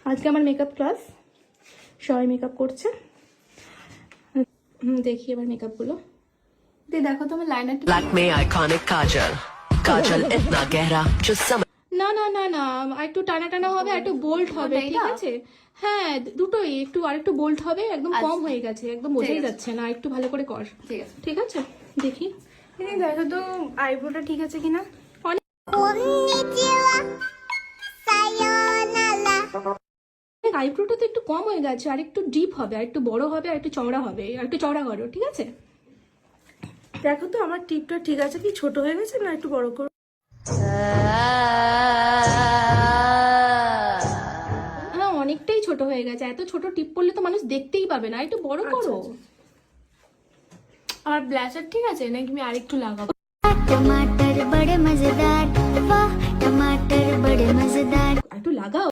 আজকে আমার makeup class, সবাই মেকআপ করছে। দেখি এবার মেকআপগুলো দিয়ে। দেখো তোমার লাইনারটা लैक्मे आइकॉनिक काजल काजल इतना गहरा जो समझ না না না না, আর একটু টানা টানা হবে, আর একটু বোল্ড হবে, ঠিক আছে? হ্যাঁ দুটোই, একটু আর একটু বোল্ড হবে, একদম কম হয়ে গেছে, একদম বোঝাই যাচ্ছে না, একটু ভালো করে কর। ঠিক আছে দেখি। দেখো তো আইব্রোটা ঠিক আছে কিনা। আইব্রোটা তো একটু কম হয়ে গেছে, আর একটু ডিপ হবে, আর একটু বড় হবে, আর একটু চওড়া হবে, আর একটু চওড়া করো, ঠিক আছে? দেখো তো আমার টিপটা ঠিক আছে কি, ছোট হয়ে গেছে না একটু বড় করো? হ্যাঁ অনেকটাই ছোট হয়ে গেছে, এত ছোট টিপ পড়লে তো মানুষ দেখতেই পাবে না, একটু বড় করো। আর ব্লাশার ঠিক আছে নাকি আমি আরেকটু লাগাবো? टमाटर बड़े मजेदार, वाह टमाटर बड़े मजेदार। একটু লাগাও,